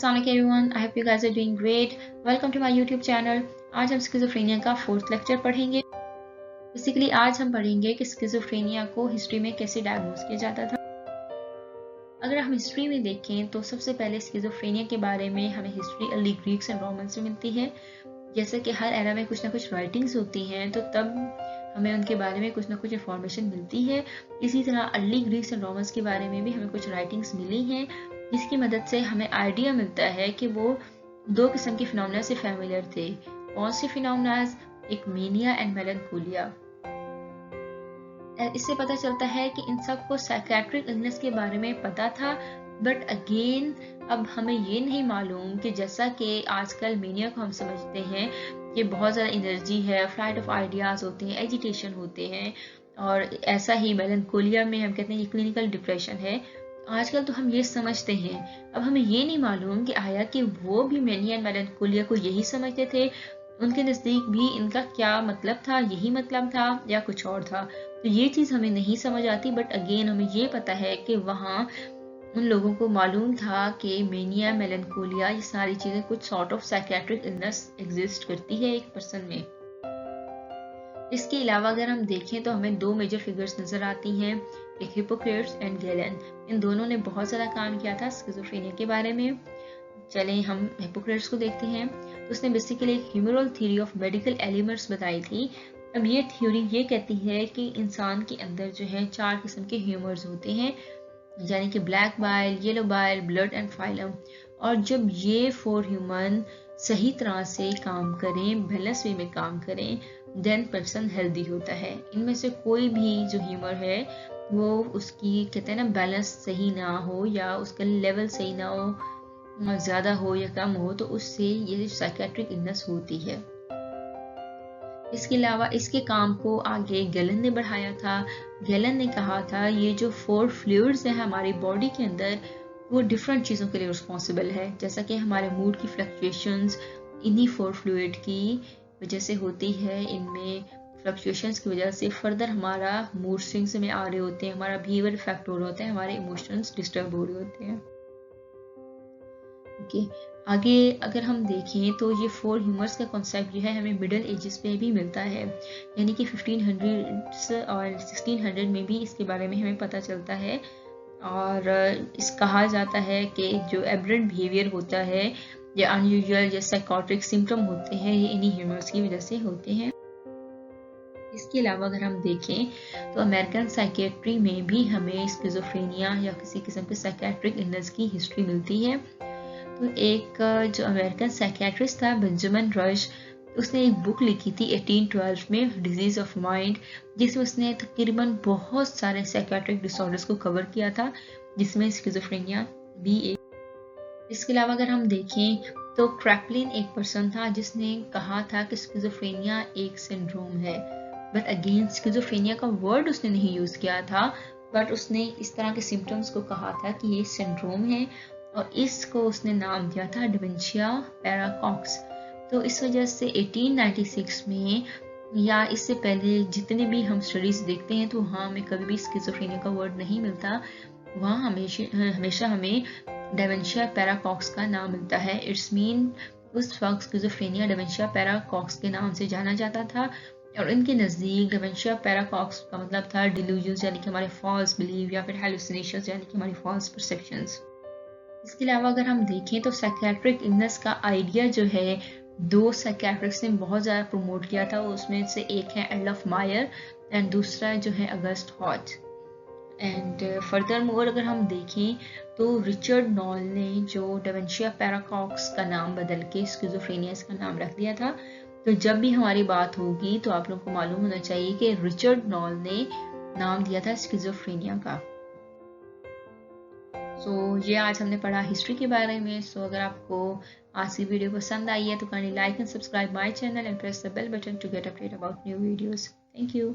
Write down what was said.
अस्सलाम वालेकुम everyone, I hope you guys are doing great. Welcome to my YouTube channel. आज हम schizophrenia का 4th लेक्चर पढ़ेंगे। बेसिकली आज हम पढ़ेंगे कि स्किज़ोफ्रेनिया को हिस्ट्री में कैसे डायग्नोस किया जाता था। अगर हम हिस्ट्री में देखें तो सबसे पहले स्किज़ोफ्रेनिया के बारे में हमें history early Greeks and Romans से मिलती है। जैसे कि हर एरा में कुछ ना कुछ राइटिंग्स होती हैं, तो तब हमें उनके बारे में कुछ ना कुछ इंफॉर्मेशन मिलती है। इसी तरह अर्ली ग्रीक्स एंड रोमन्स के बारे में भी हमें कुछ राइटिंग्स मिली हैं, जिसकी मदद से हमें आइडिया मिलता है कि वो दो किस्म के फिनोमेना से फैमिलियर थे। कौन से फिनोमेनाज? एक मेनिया एंड मेलनकोलिया। इससे पता चलता है कि इन सबको साइकेट्रिक इलनेस के बारे में पता था, बट अगेन अब हमें ये नहीं मालूम कि जैसा कि आजकल मेनिया को हम समझते हैं कि बहुत ज़्यादा एनर्जी है, फ्लाइट ऑफ आइडियाज़ होते हैं, एजिटेशन होते हैं, और ऐसा ही मेलनकोलिया में हम कहते हैं ये क्लिनिकल डिप्रेशन है। आजकल तो हम ये समझते हैं, अब हमें ये नहीं मालूम कि आया कि वो भी मेनिया एंड मेलनकोलिया को यही समझते थे, उनके नज़दीक भी इनका क्या मतलब था, यही मतलब था या कुछ और था। तो ये चीज़ हमें नहीं समझ आती, बट अगेन हमें ये पता है कि वहाँ उन लोगों को मालूम था कि मेनिया, मेलनकोलिया, ये सारी चीज़ें कुछ sort of psychiatric illness exist करती है एक पर्सन में। इसके अलावा अगर हम देखें तो हमें दो मेजर फिगर्स नज़र आती हैं, एक हिपोक्रेट्स एंड गैलन। इन दोनों ने बहुत ज़्यादा काम किया था स्किज़ोफ्रेनिया के बारे में। चलें हम हिपोक्रेट्स को देखते हैं। तो उसने बेसिकली एक humoral theory of medical elements बताई थी। अब ये थ्योरी ये कहती है कि इंसान के अंदर जो है 4 किस्म के ह्यूमर्स होते हैं, यानी कि black bile, yellow bile, blood and phylum. और जब ये 4 ह्यूमन सही तरह से काम करें, बैलेंस वे में काम करें, देन पर्सन हेल्दी होता है। इनमें से कोई भी जो ह्यूमर है वो उसकी कहते हैं ना बैलेंस सही ना हो, या उसका लेवल सही ना हो, ज़्यादा हो या कम हो, तो उससे ये साइकेट्रिक इलनेस होती है। इसके अलावा इसके काम को आगे गैलन ने बढ़ाया था। गैलन ने कहा था ये जो 4 फ्लूइड्स हैं हमारी बॉडी के अंदर, वो डिफरेंट चीज़ों के लिए रिस्पॉन्सिबल है। जैसा कि हमारे मूड की फ्लक्चुएशंस इन्हीं 4 फ्लूइड की वजह से होती है। इनमें फ्लक्चुएशंस की वजह से फर्दर हमारा मूड स्विंग्स में आ रहे होते हैं, हमारा बिहेवियर इफेक्ट हो रहे होते हैं, हमारे इमोशंस डिस्टर्ब हो रहे होते हैं। ओके, आगे अगर हम देखें तो ये 4 ह्यूमर्स का कॉन्सेप्ट जो है हमें मिडल एजेस पे भी मिलता है, यानी कि 1500 और 1600 में भी इसके बारे में हमें पता चलता है। और इस कहा जाता है कि जो एबरेंट बिहेवियर होता है या अनयूजुअल या साइकोट्रिक सिम्टम होते हैं, ये इन्हीं ह्यूमर्स की वजह से होते हैं। इसके अलावा अगर हम देखें तो अमेरिकन साइकेट्री में भी हमें स्किज़ोफ्रेनिया या किसी किस्म के साइकेट्रिक इलनेस की हिस्ट्री मिलती है। तो एक जो अमेरिकन साइकेट्रिस्ट था बेंजामिन रश, उसने एक बुक लिखी थी 1812 में, डिजीज ऑफ माइंड, जिसमें उसने तकरीबन बहुत सारे साइकेट्रिक डिसऑर्डर्स को कवर किया था, जिसमें स्किज़ोफ्रेनिया भी एक। इसके अलावा अगर हम देखें तो क्रैपलिन एक पर्सन था जिसने कहा था कि स्किज़ोफ्रेनिया एक सिंड्रोम है, बट अगेन स्किज़ोफ्रेनिया का वर्ड उसने नहीं यूज़ किया था, बट उसने इस तरह के सिम्टम्स को कहा था कि ये सिंड्रोम है, और इसको उसने नाम दिया था डिमेंशिया पैराकॉक्स। तो इस वजह से 1896 में या इससे पहले जितने भी हम स्टडीज देखते हैं तो वहाँ हमें कभी भी स्किज़ोफ्रेनिया का वर्ड नहीं मिलता, वहाँ हमेशा हमें डिमेंशिया पैराकॉक्स का नाम मिलता है। इट्स मीन उस वक्त स्किज़ोफ्रेनिया डिमेंशिया पैराकॉक्स के नाम से जाना जाता था, और इनके नज़दीक डिमेंशिया पैराकॉक्स का मतलब था डिल्यूजन्स, यानी कि हमारे फॉल्स बिलीव, या फिर हेलुसिनेशंस, यानी कि हमारी फॉल्स परसेप्शंस। इसके अलावा अगर हम देखें तो साइकेट्रिक इलनेस का आइडिया जो है 2 साइकेट्रिक्स ने बहुत ज़्यादा प्रमोट किया था। उसमें से एक है एडल्फ मायर एंड दूसरा जो है August Hoch. And furthermore अगर हम देखें तो रिचर्ड नॉल ने जो डिमेंशिया पैराकॉक्स का नाम बदल के स्किज़ोफ्रेनिया का नाम रख दिया था। तो जब भी हमारी बात होगी तो आप लोगों को मालूम होना चाहिए कि रिचर्ड नॉल ने नाम दिया था स्किज़ोफ्रेनिया का। ये आज हमने पढ़ा हिस्ट्री के बारे में। अगर आपको आज की वीडियो पसंद आई है तो kindly like and subscribe my channel and press the bell button to get update about new videos. Thank you.